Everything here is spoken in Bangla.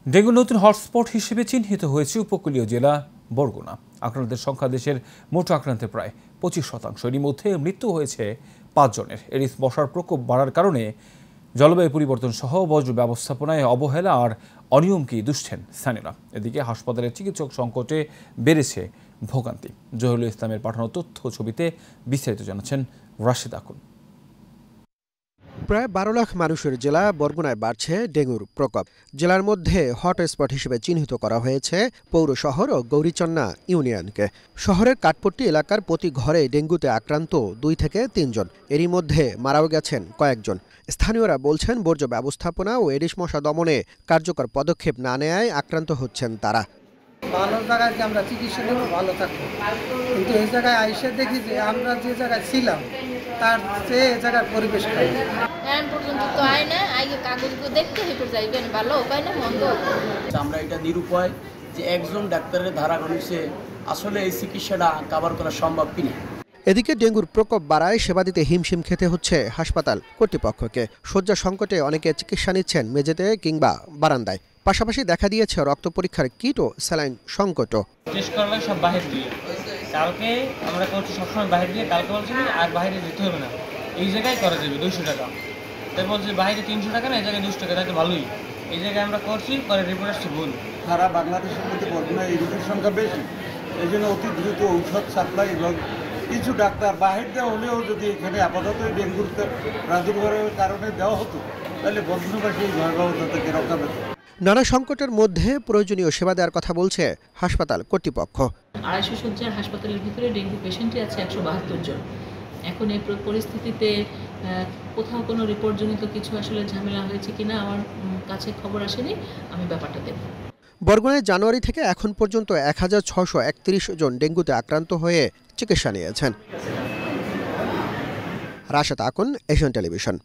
ডেঙ্গুর নতুন হটস্পট হিসেবে চিহ্নিত হয়েছে উপকূলীয় জেলা বরগুনা। আক্রান্তের সংখ্যা দেশের মোট আক্রান্তের প্রায় 25%। এরই মধ্যে মৃত্যু হয়েছে 5 জনের। এডিস মশার প্রকোপ বাড়ার কারণে জলবায়ু পরিবর্তন সহ বজ্র ব্যবস্থাপনায় অবহেলা আর অনিয়মকেই দুষছেন স্থানীয়রা। এদিকে হাসপাতালের চিকিৎসক সংকটে বেড়েছে ভোগান্তি। জহিরুল ইসলামের পাঠানো তথ্য ছবিতে বিস্তারিত জানাচ্ছেন রাশেদ আকুন। প্রায় 12 লাখ মানুষের জেলা বরগুনায় বাড়ছে ডেঙ্গুর প্রকোপ। জেলার মধ্যে হটস্পট হিসেবে চিহ্নিত করা হয়েছে পৌর শহর ও গৌরীচন্না ইউনিয়নকে। শহরের কাঠপট্টি এলাকার প্রতি ঘরে ডেঙ্গুতে আক্রান্ত 2 থেকে 3 জন। এরই মধ্যে মারাও গেছেন কয়েকজন। স্থানীয়রা বলছেন, বর্জ্য ব্যবস্থাপনা ও এডিস মশা দমনে কার্যকর পদক্ষেপ না নেয়ায় আক্রান্ত হচ্ছেন তারা। ভালো জায়গায় যে আমরা চিকিৎসা দেবো, ভালো থাকবো, কিন্তু এই জায়গায় আইসে দেখি যে আমরা যে জায়গায় ছিলাম তার চেয়ে এই জায়গার পরিবেশ খারাপ। এখন পর্যন্ত তো আয় না, আগে কাগজগুলো দেখতে হেঁটে যাইবেন, ভালো উপায় না মন্দ। আমরা এটা নিরুপায় যে একজন ডাক্তারের ধারা কমিছে আসলে এই চিকিৎসাটা কভার করা সম্ভব কিনা। এদিকে ডেঙ্গুর প্রকোপ বাড়ায় সেবা দিতে হিমশিম খেতে হচ্ছে হাসপাতাল কর্তৃপক্ষকে। শয্যা সংকটে অনেকে চিকিৎসা নিচ্ছেন মেঝেতে কিংবা বারান্দায়। পাশাপাশি দেখা দিয়েছে রক্ত পরীক্ষার কিট ও স্যালাইন সংকটও। টেস্ট করলে সব বাহির দিয়ে, কালকে আমরা করছি সবসময় বাহির দিয়ে, কালকে বলছি আর বাইরে যেতে হবে না, এই জায়গায় করা যাবে 200 টাকা। তাই বলছে বাইরে 300 টাকা না, এই জায়গায় 200 টাকা, তাকে ভালোই। এই জায়গায় আমরা করছি, পরে রিপোর্ট আসছে ভুল। সারা বাংলাদেশের মধ্যে বরগুনা এই রোগীর সংখ্যা বেশি, এই জন্য অতি দ্রুত ঔষধ সাপ্লাই এবং কিছু ডাক্তার বাহির দেওয়া হলেও যদি এখানে আপাতত ডেঙ্গুর প্রাদুর্ভাবের কারণে দেওয়া হতো, তাহলে বরগুনাবাসী এই ভয়াবহতা থেকে রক্ষা পেত। নানা সংকটের মধ্যে প্রয়োজনীয় সেবা দেওয়ার কথা বলছে হাসপাতাল কর্তৃপক্ষ। 250 শয্যার হাসপাতালের ভিতরে ডেঙ্গু পেশেন্টই আছে 172 জন। এখন এই পরিস্থিতিতে কোথাও কোনো রিপোর্টজনিত কিছু আসলে ঝামেলা হয়েছে কিনা আমার কাছে খবর আসেনি, আমি ব্যাপারটা দেখব। বরগুনায় জানুয়ারি থেকে এখন পর্যন্ত 1631 জন ডেঙ্গুতে আক্রান্ত হয়ে চিকিৎসা নিয়েছেন। Rashed Akun, Asian television.